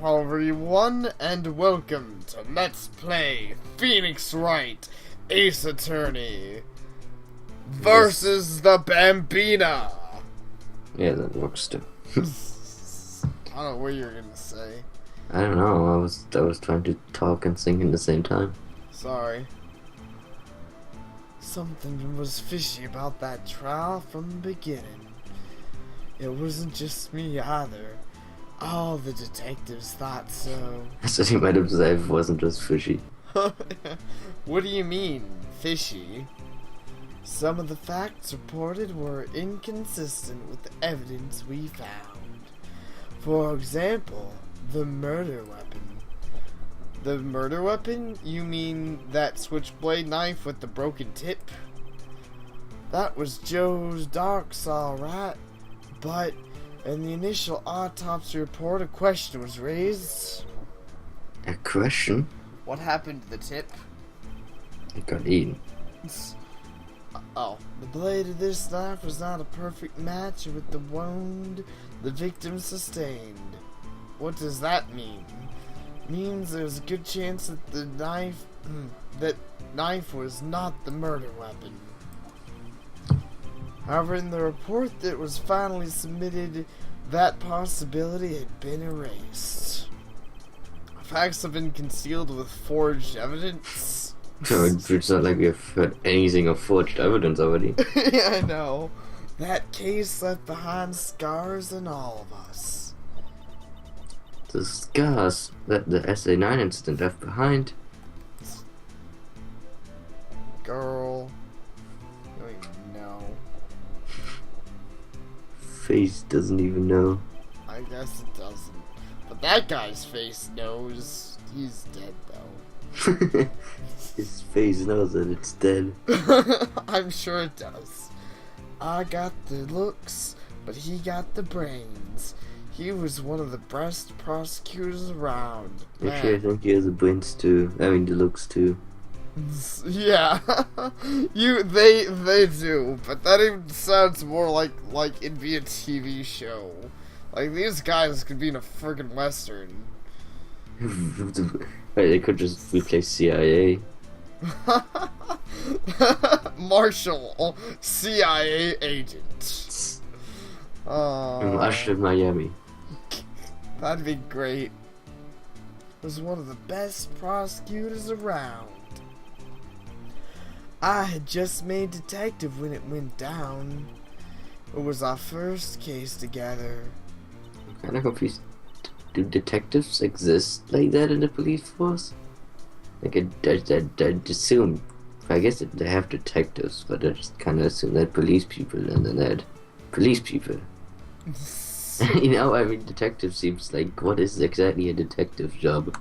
everyone, and welcome to Let's Play Phoenix Wright, Ace Attorney versus the Bambina. Yeah, that works too. I don't know what you're gonna say. I don't know. I was trying to talk and sing at the same time. Sorry. Something was fishy about that trial from the beginning. It wasn't just me either. All the detectives thought so. I said you might have said it wasn't just fishy. What do you mean, fishy? Some of the facts reported were inconsistent with the evidence we found. For example, the murder weapon. The murder weapon? You mean that switchblade knife with the broken tip? That was Joe's dark saw, right? But in the initial autopsy report, a question was raised. A question? What happened to the tip? It got eaten. Oh, the blade of this knife was not a perfect match with the wound the victim sustained. What does that mean? Means there's a good chance that the knife was not the murder weapon. However, in the report that was finally submitted, that possibility had been erased. Facts have been concealed with forged evidence. So it's not like we have heard anything of forged evidence already. Yeah, I know. That case left behind scars in all of us. The scars that the SA9 incident left behind. Girl. You don't even know. Face doesn't even know. I guess it doesn't. But that guy's face knows. He's dead, though. His face knows that it's dead. I'm sure it does. I got the looks, but he got the brains. He was one of the best prosecutors around. Actually, I think he has the brains too. I mean, the looks too. Yeah, they do, but that even sounds more like it'd be a TV show. Like, these guys could be in a friggin' western. They could just replace CIA. Marshall, CIA agent. Marshall, Miami. That'd be great. Was one of the best prosecutors around. I had just made detective when it went down. It was our first case together. I'm kinda confused. Do detectives exist like that in the police force? Like, I'd assume, I guess they have detectives, but I just kinda assume that police people and then that police people. You know, I mean, detective seems like, what is exactly a detective job?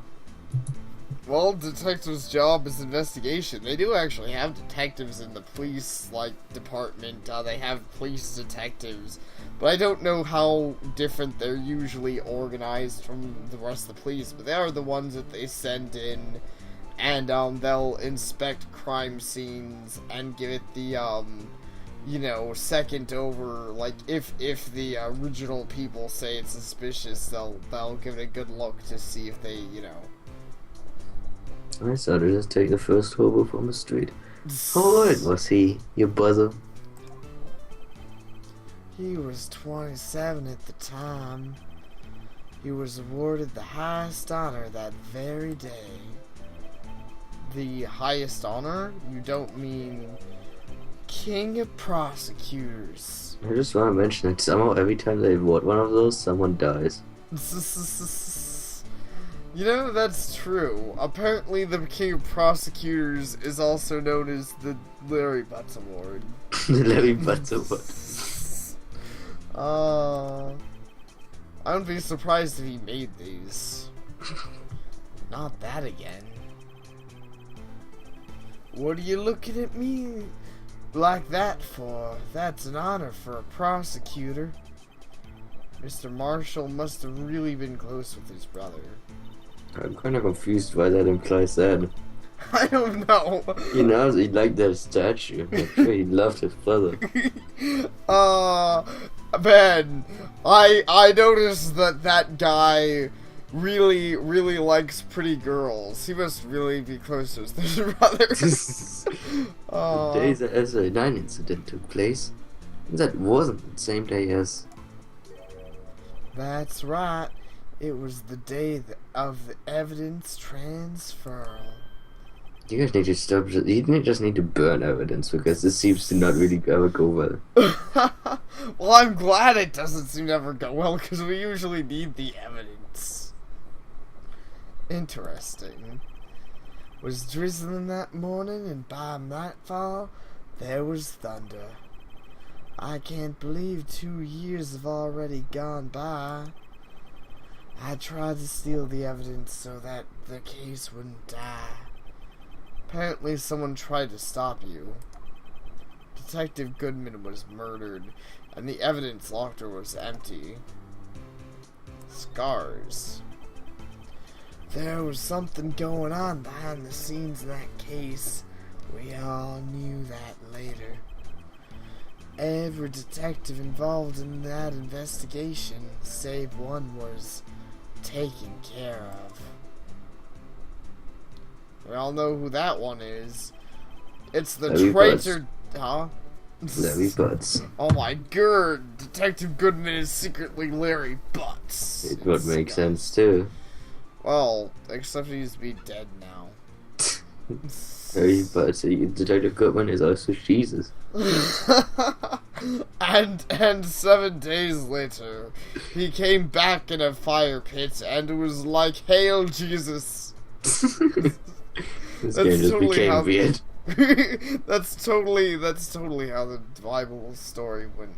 Well, detective's job is investigation. They do actually have detectives in the police, department. They have police detectives. But I don't know how different they're usually organized from the rest of the police. But they are the ones that they send in, and they'll inspect crime scenes and give it the, second over. Like, if the original people say it's suspicious, they'll give it a good look to see if they, I saw her just take the first hobo from the street. How old was he, your brother? He was 27 at the time. He was awarded the highest honor that very day. The highest honor? You don't mean King of Prosecutors. I just want to mention that somehow every time they award one of those, someone dies. You know, that's true. Apparently the King of Prosecutors is also known as the Larry Butts Award. The Larry Butts Award. I wouldn't be surprised if he made these. Not that again. What are you looking at me like that for? That's an honor for a prosecutor. Mr. Marshall must have really been close with his brother. I'm kind of confused why that implies that. I don't know. He knows he liked that statue. I'm sure he loved his brother. Ben, I noticed that guy really, really likes pretty girls. He must really be close to his third brother. The day that SO9 incident took place, that wasn't the same day as... That's right. It was the day of the evidence transfer. You guys need to stop. You just need to burn evidence because this seems to not really ever go well. Well, I'm glad it doesn't seem to ever go well because we usually need the evidence. Interesting. It was drizzling that morning, and by nightfall, there was thunder. I can't believe 2 years have already gone by. I tried to steal the evidence so that the case wouldn't die. Apparently someone tried to stop you. Detective Goodman was murdered, and the evidence locker was empty. Scars. There was something going on behind the scenes in that case. We all knew that later. Every detective involved in that investigation, save one, was taken care of. We all know who that one is. It's the Larry traitor... Huh? Larry Butts. Oh my god! Detective Goodman is secretly Larry Butts. It would make sense too. Well, except he's be dead now. Larry Butts, Detective Goodman is also Jesus. and 7 days later, he came back in a fire pit and was like, "Hail Jesus!" This game just became weird. That's totally how the Bible story went.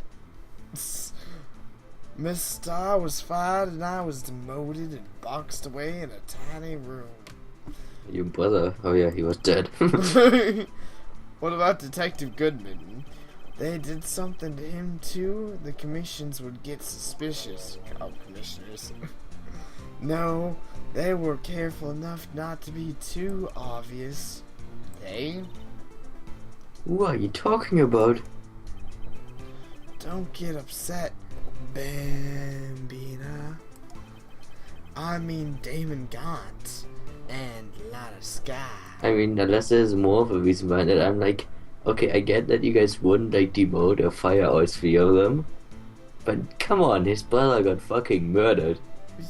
Miss Starr was fired and I was demoted and boxed away in a tiny room. Your brother? Oh yeah, he was dead. What about Detective Goodman? They did something to him too? The commissions would get suspicious. Oh, commissioners. No, they were careful enough not to be too obvious. Eh? What are you talking about? Don't get upset, Bambina. I mean Damon Gaunt and Lotta Sky. I mean, unless there's more of a reason behind it, I'm like, okay, I get that you guys wouldn't like demote or fire all 3 of them, but come on, his brother got fucking murdered.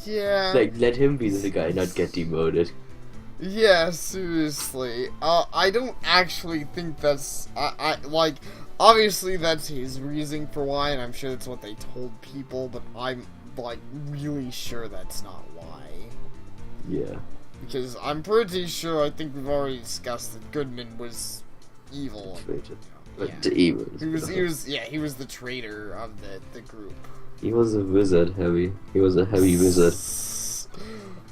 Yeah. Like, let him be the guy, not get demoted. Yeah, seriously. I don't actually think that's... like, obviously that's his reasoning for why, and I'm sure that's what they told people, but I'm, like, really sure that's not why. Yeah. Because I'm pretty sure, I think we've already discussed that Goodman was evil. Traitor. But Yeah. the evil. He was the traitor of the group. He was a wizard, Heavy. He was a heavy wizard.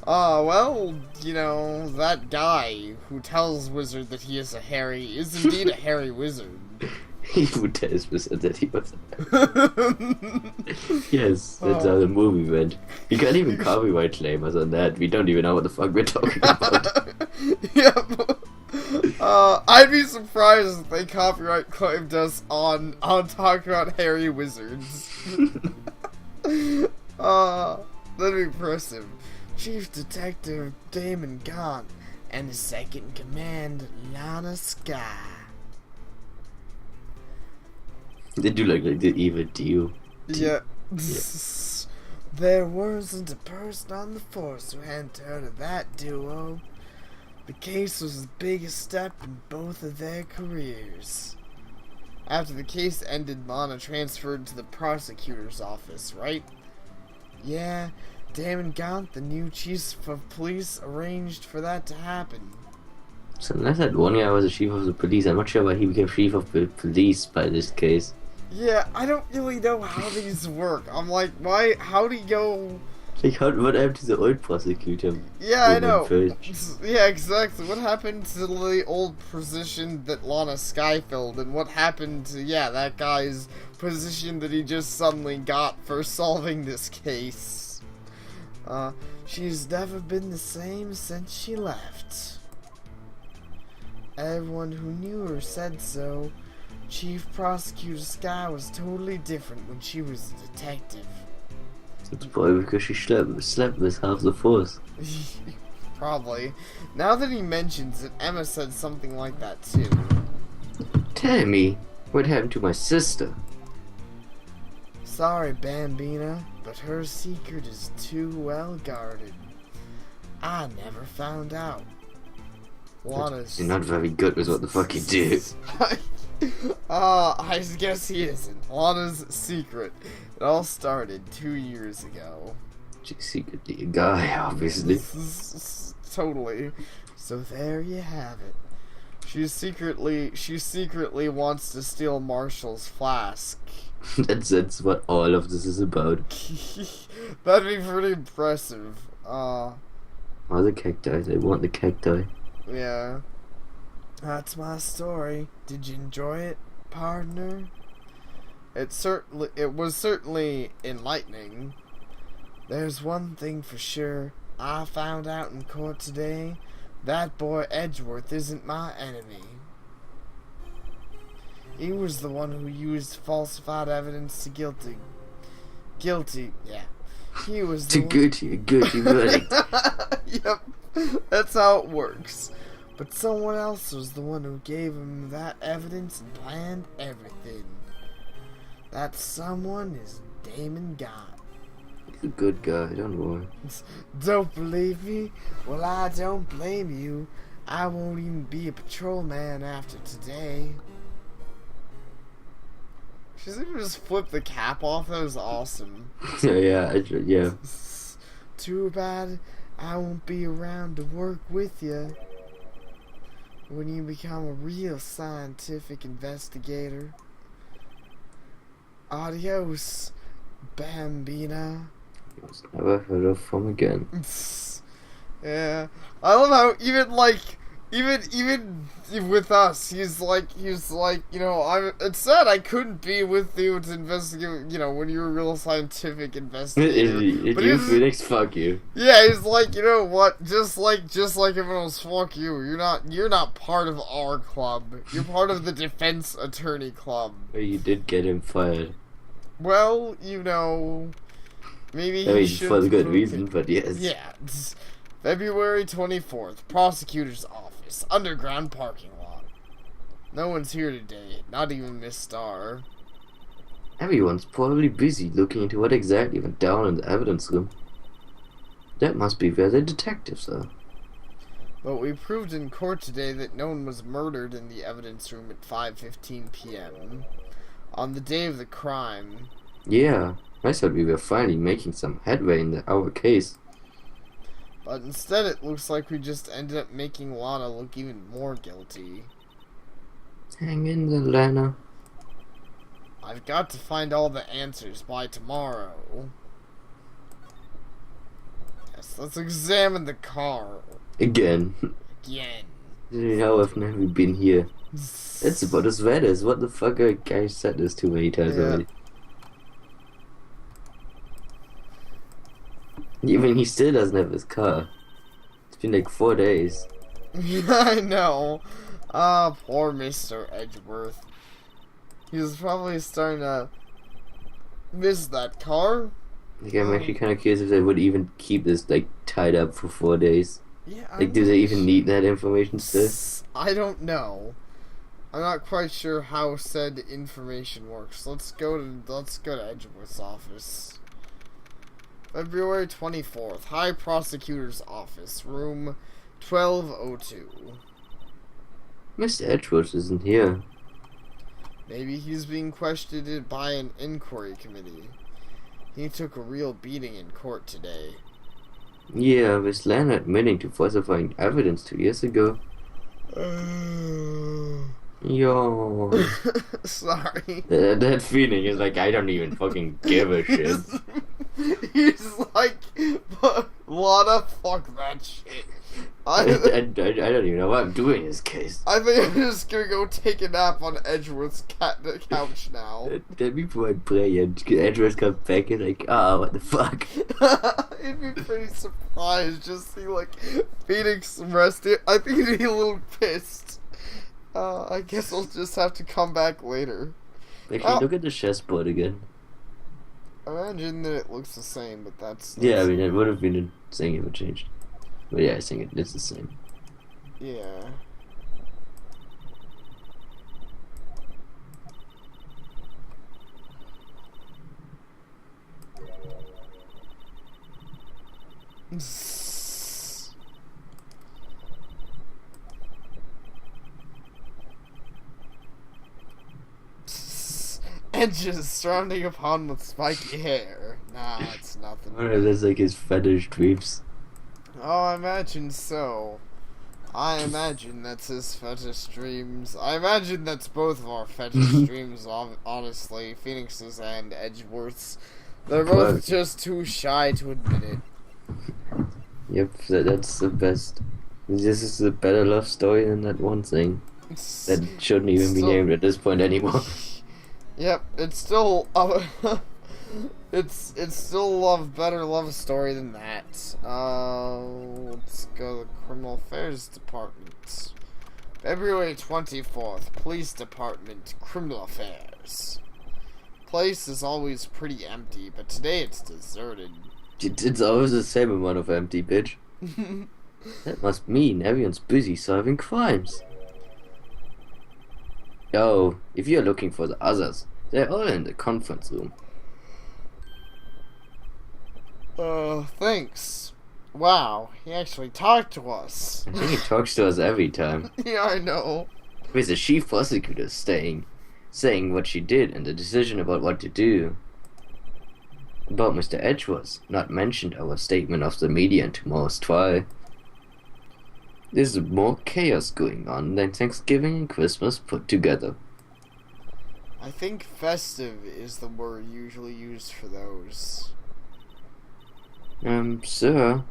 Well, you know, that guy who tells Wizard that he is a hairy is indeed a hairy wizard. He would tell his wizard that he was Yes, that's how the movie went. You can't even copyright claim us on that. We don't even know what the fuck we're talking about. Yep. I'd be surprised if they copyright claimed us on talking about hairy wizards. That'd be impressive. Chief Detective Damon Gaunt and his second in command, Lana Sky. They do like the evil deal. Yeah. There wasn't a person on the force who hadn't heard of that duo. The case was the biggest step in both of their careers. After the case ended, Lana transferred to the prosecutor's office, right? Yeah, Damon Gaunt, the new chief of police, arranged for that to happen. So unless that one guy was the chief of the police, I'm not sure why he became chief of the police by this case. Yeah, I don't really know how these work. I'm like, why? How do you go? Like, what happened to the old prosecutor? Yeah, I know. Yeah, exactly. What happened to the old position that Lana Sky filled, and what happened to, that guy's position that he just suddenly got for solving this case? She's never been the same since she left. Everyone who knew her said so. Chief Prosecutor Sky was totally different when she was a detective. It's probably because she slept with half the force. Probably. Now that he mentions it, Emma said something like that too. Tell me, what happened to my sister? Sorry, Bambina, but her secret is too well guarded. I never found out. Lana's... You're not very good with what the fuck you do. I guess he isn't. Lana's secret. It all started 2 years ago. She's secretly a guy, obviously. Totally. So there you have it. She secretly wants to steal Marshall's flask. That's what all of this is about. That'd be pretty impressive. Oh, the cacti. They want the cacti. Yeah. That's my story. Did you enjoy it, partner? It was certainly enlightening. There's one thing for sure. I found out in court today. That boy Edgeworth isn't my enemy. He was the one who used falsified evidence to guilty, yeah. He was the guilty verdict. Yep, that's how it works. But someone else was the one who gave him that evidence and planned everything. That someone is Damon God. He's a good guy, don't worry. Don't believe me? Well, I don't blame you. I won't even be a patrolman after today. She's even just flipped the cap off. That was awesome. yeah. Too bad I won't be around to work with you when you become a real scientific investigator. Adios, Bambina. He was never heard of from again. Yeah, I love how even with us, he's like, you know, it's sad I couldn't be with you to investigate, you know, when you're a real scientific investigator. But Phoenix, fuck you. Yeah, he's like, you know what? Just like everyone else, fuck you. You're not part of our club. You're part of the defense attorney club. But you did get him fired. Well, you know, maybe he should. For the good reason, but yes. Yeah. February 24th, prosecutor's office, underground parking lot. No one's here today, not even Miss Starr. Everyone's probably busy looking into what exactly went down in the evidence room. That must be where the detectives are. But we proved in court today that no one was murdered in the evidence room at 5:15 p.m. on the day of the crime. Yeah, I thought we were finally making some headway in our case. But instead it looks like we just ended up making Lana look even more guilty. Hang in there, Lana. I've got to find all the answers by tomorrow. Yes, let's examine the car. Again. How often have we been here? It's about as bad as what the fuck a guy said this too many times already. Even he still doesn't have his car. It's been like 4 days. Yeah, I know. Ah, poor Mr. Edgeworth. He's probably starting to miss that car. Like, I'm actually kind of curious if they would even keep this like tied up for 4 days. Yeah. Like, do they even need that information still? I don't know. I'm not quite sure how said information works. Let's go to Edgeworth's office. February 24th, High Prosecutor's Office, room 1202. Mr. Edgeworth isn't here. Maybe he's being questioned by an inquiry committee. He took a real beating in court today. Yeah, with Lana admitting to falsifying evidence 2 years ago. Yo. Sorry. That feeling is like, I don't even fucking give a shit. He's like, Lana, fuck that shit. I don't even know what I'm doing in this case. I think I'm just gonna go take a nap on Edgeworth's couch now. That'd be my prayer. Edgeworth comes back and like, oh, what the fuck? He'd be pretty surprised just see like Phoenix rested. I think he'd be a little pissed. I guess I'll just have to come back later. Actually, look at the chessboard again. Imagine that it looks the same, but that's Yeah, I mean, it would have been insane if it changed. But yeah, I think it's the same. yeah. Edges surrounding upon with spiky hair. Nah, it's nothing. Or that's like his fetish dreams. Oh, I imagine so. I imagine that's his fetish dreams. I imagine that's both of our fetish dreams, honestly. Phoenix's and Edgeworth's. They're both just too shy to admit it. Yep, that's the best. This is a better love story than that one thing. That shouldn't even be named at this point anymore. Yep, it's still it's still a better love story than that. Let's go to the Criminal Affairs Department. February 24th, Police Department, Criminal Affairs. Place is always pretty empty, but today it's deserted. It's always the same amount of empty, bitch. That must mean everyone's busy solving crimes. Oh, if you're looking for the others, they're all in the conference room. Thanks. Wow, he actually talked to us. I think he talks to us every time. Yeah, I know. With the chief prosecutor saying what she did and the decision about what to do. About Mr. Edgeworth, not mentioned our statement of the media in tomorrow's trial. There's more chaos going on than Thanksgiving and Christmas put together. I think festive is the word usually used for those. Sir,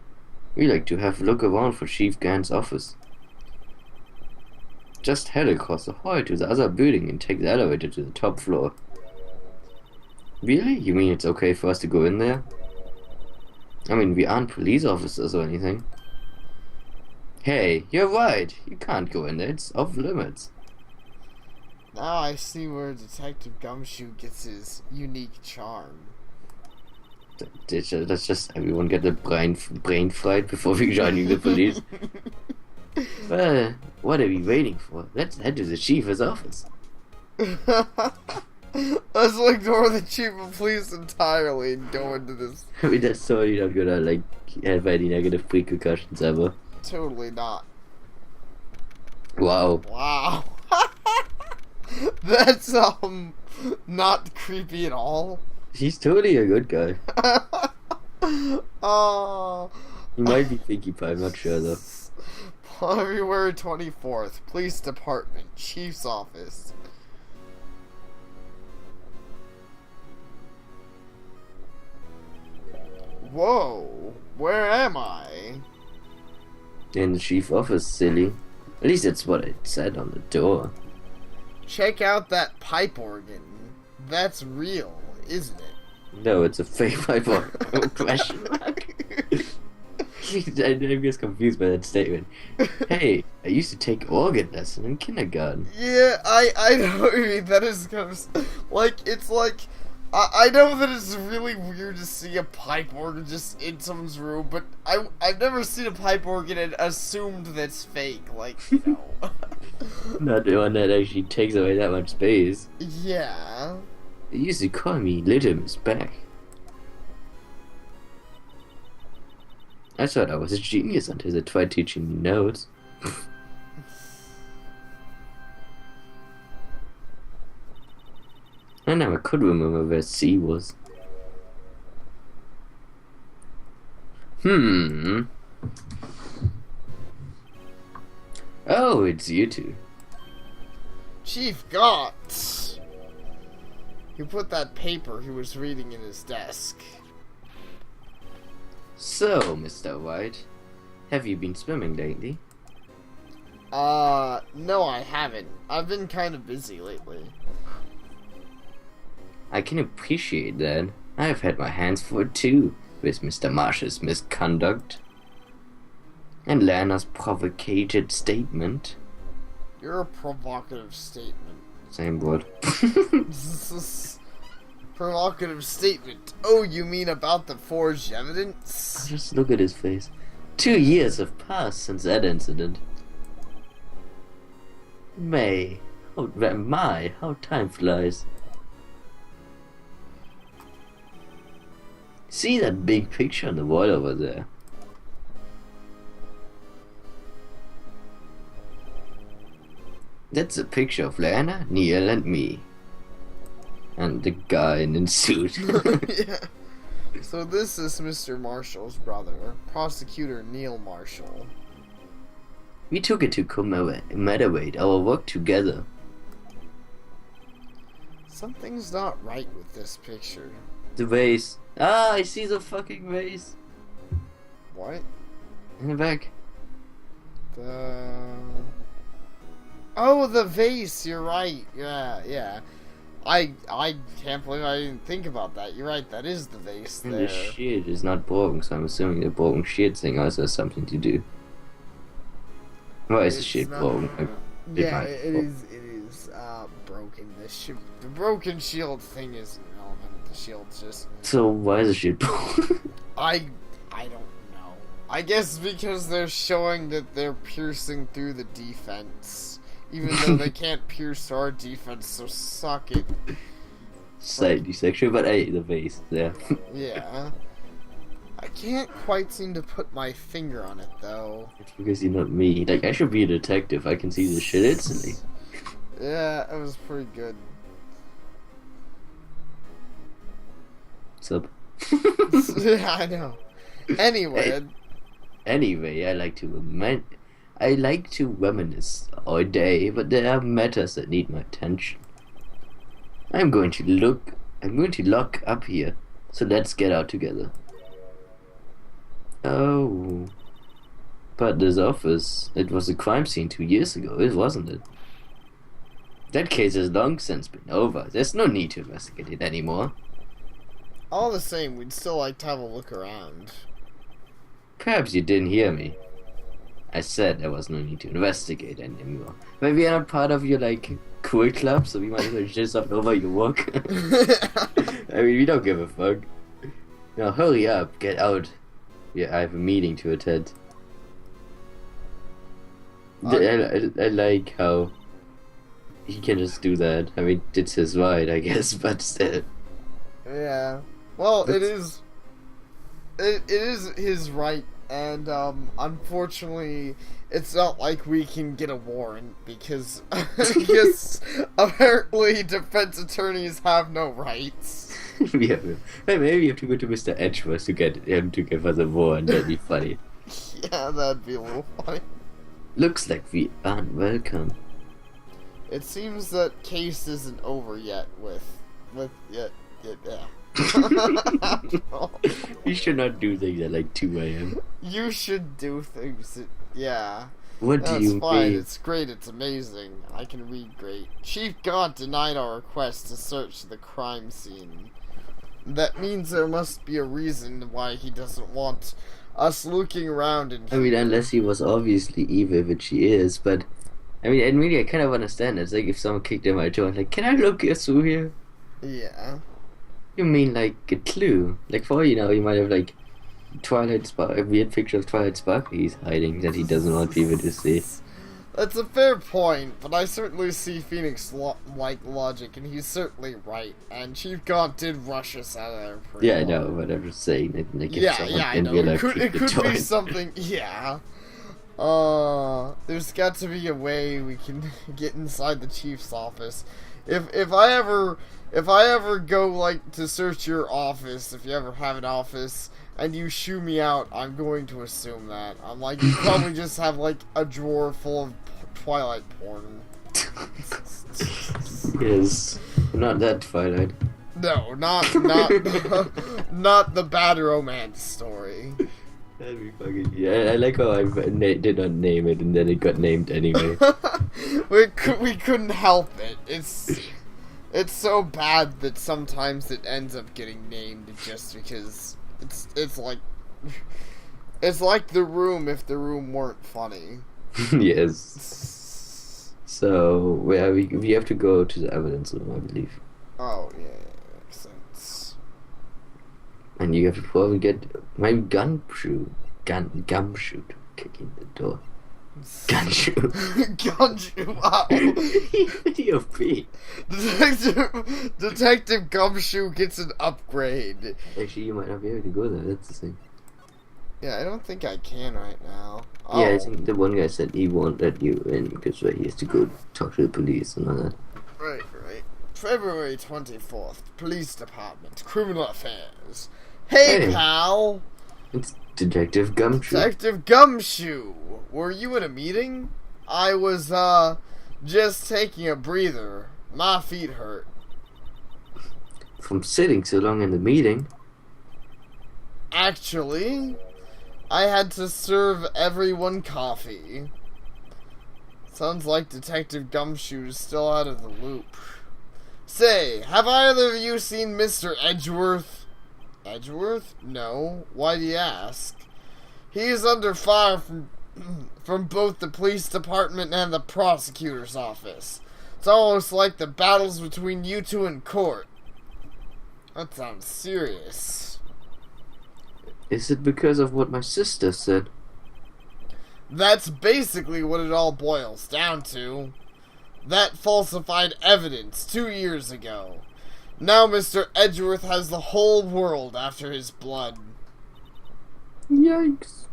we like to have a look around for Chief Gant's office. Just head across the hall to the other building and take the elevator to the top floor. Really? You mean it's okay for us to go in there? I mean, we aren't police officers or anything. Hey, you're right. You can't go in there. It's off limits. Now I see where Detective Gumshoe gets his unique charm. Let's just everyone get the brain fried before we join the police. Well, what are we waiting for? Let's head to the chief's office. Let's ignore the chief of police entirely and go into this. I mean, that's totally not gonna have any negative repercussions ever. Totally not. Wow. Wow. That's not creepy at all. He's totally a good guy. Oh. He might be Pinkie Pie, I'm not sure though. February 24th, Police Department, Chief's Office. Whoa, where am I? In the chief office, silly. At least that's what it said on the door. Check out that pipe organ. That's real, isn't it? No, it's a fake pipe organ. Question mark. I'm just confused by that statement. Hey, I used to take organ lesson in kindergarten. Yeah, I know what you mean. That is kind of it's like I know that it's really weird to see a pipe organ just in someone's room, but I've never seen a pipe organ and assumed that's fake. Like, you know. Not the one that actually takes away that much space. Yeah. They used to call me Little Miss Back. I thought I was a genius until they tried teaching me notes. I never could remember where C was. Oh, it's you two. Chief Gott. He put that paper he was reading in his desk. So, Mr. White, have you been swimming lately? No, I haven't. I've been kind of busy lately. I can appreciate that. I've had my hands full it too, with Mr. Marsh's misconduct. And Lana's provocated statement. Your provocative statement. Same word. provocative statement. Oh, you mean about the forged evidence? Just look at his face. 2 years have passed since that incident. May. Oh, my, how time flies. See that big picture on the wall over there? That's a picture of Lana, Neil, and me. And the guy in the suit. Yeah. So this is Mr. Marshall's brother, Prosecutor Neil Marshall. We took it to commemorate our work together. Something's not right with this picture. The vase. Ah, I see the fucking vase. What? In the back. Oh, the vase, you're right. Yeah. I can't believe I didn't think about that. You're right, that is the vase there. And the shield is not broken, so I'm assuming the broken shield thing also has something to do. Why is the shield broken? Yeah, it is broken. The broken shield thing isn't relevant. The shield's just... So why is the shield broken? I don't know. I guess because they're showing that they're piercing through the defense. Even though they can't pierce our defense, so suck it. Slightly sexual, but hey, the vase, yeah. Yeah. I can't quite seem to put my finger on it, though. It's because you're not me. Like, I should be a detective. I can see the shit instantly. Yeah, it was pretty good. What's up? Yeah, I know. Anyway. Anyway, I like to reminisce all day, but there are matters that need my attention. I'm going to lock up here, so let's get out together. Oh. But this office, it was a crime scene 2 years ago, wasn't it? That case has long since been over. There's no need to investigate it anymore. All the same, we'd still like to have a look around. Perhaps you didn't hear me. I said there was no need to investigate anymore. Maybe we are not part of your, cool club, so we might as well just up over your work. I mean, we don't give a fuck. Now hurry up, get out. Yeah, I have a meeting to attend. I like how he can just do that. I mean, it's his right, I guess, but still. Yeah. Well, it is his right, and unfortunately, it's not like we can get a warrant because apparently defense attorneys have no rights. Maybe you have to go to Mr. Edgeworth to get him to give us a warrant. That'd be funny. Yeah, that'd be a little funny. Looks like we aren't welcome. It seems that case isn't over yet yeah. You should not do things at 2 a.m. You should do things that, yeah. What do you fine. mean? It's great. It's amazing. I can read great. Chief God denied our request to search the crime scene. That means there must be a reason why he doesn't want us looking around in here. I mean, unless he was obviously evil, which he is, but... I mean, I kind of understand. It's like if someone kicked in my door and can I look through here? Yeah. You mean a clue? For all you know, you might have a weird picture of Twilight Sparkle he's hiding that he doesn't want people to see. That's a fair point, but I certainly see Phoenix logic, and he's certainly right. And Chief God did rush us out of there pretty Yeah, I know, but I'm just saying that if someone I in know. real It life could kicked the be door. something. Yeah. There's got to be a way we can get inside the chief's office. If I ever go to search your office, if you ever have an office and you shoo me out, I'm going to assume that you probably just have a drawer full of Twilight porn. Yes, not that Twilight. No, not not the bad romance story. That'd be fucking... Yeah, I like how I did not name it and then it got named anyway. we couldn't help it. It's so bad that sometimes it ends up getting named just because it's like The Room if The Room weren't funny. Yes. So we have to go to the evidence room, I believe. Oh yeah, excellent. And you have to probably get my gumshoe to kick in the door. Gumshoe. Gumshoe, wow. Video P. Detective Gumshoe gets an upgrade. Actually, you might not be able to go there. That's the thing. Yeah, I don't think I can right now. Oh. Yeah, I think the one guy said he won't let you in because he has to go talk to the police and all that. Right. February 24th, Police Department, Criminal Affairs. Hey, pal! It's Detective Gumshoe. Detective Gumshoe! Were you in a meeting? I was, just taking a breather. My feet hurt. From sitting so long in the meeting. Actually, I had to serve everyone coffee. Sounds like Detective Gumshoe's still out of the loop. Say, have either of you seen Mr. Edgeworth? Edgeworth? No. Why do you ask? He's under fire from both the police department and the prosecutor's office. It's almost like the battles between you two in court. That sounds serious. Is it because of what my sister said? That's basically what it all boils down to. That falsified evidence 2 years ago. Now Mr. Edgeworth has the whole world after his blood. Yikes.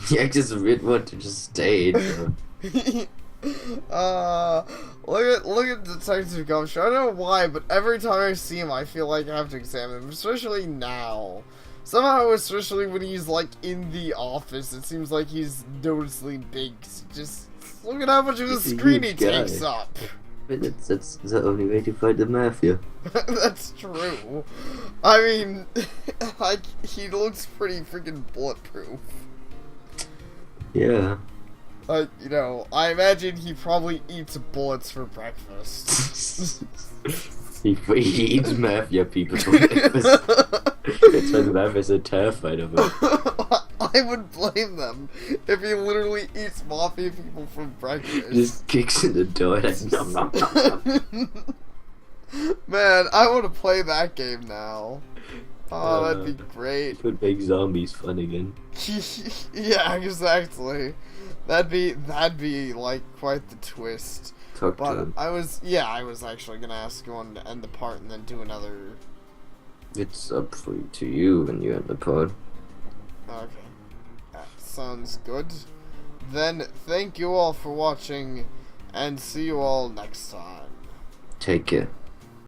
Yikes is a weird one to just state. Look at Detective Gumshoe. I don't know why, but every time I see him, I feel like I have to examine him, especially now. Somehow, especially when he's, like, in the office, it seems like he's noticeably big. Just look at how much of the screen he takes up. But that's the only way to fight the mafia. That's true. I mean, like, he looks pretty freaking bulletproof. Yeah. Like, you know, I imagine he probably eats bullets for breakfast. he eats mafia people for breakfast. That's why the mafia's are terrified of him. I would blame them if he literally eats mafia people for breakfast. Just kicks in the door like, nom, nom, nom, nom. Man, I want to play that game now. Oh, that'd be great. It would make zombies fun again. Yeah, exactly. That'd be like quite the twist. Talk to him. I was actually gonna ask you one to end the part and then do another. It's up to you when you end the pod. Okay. That sounds good. Then thank you all for watching and see you all next time. Take care.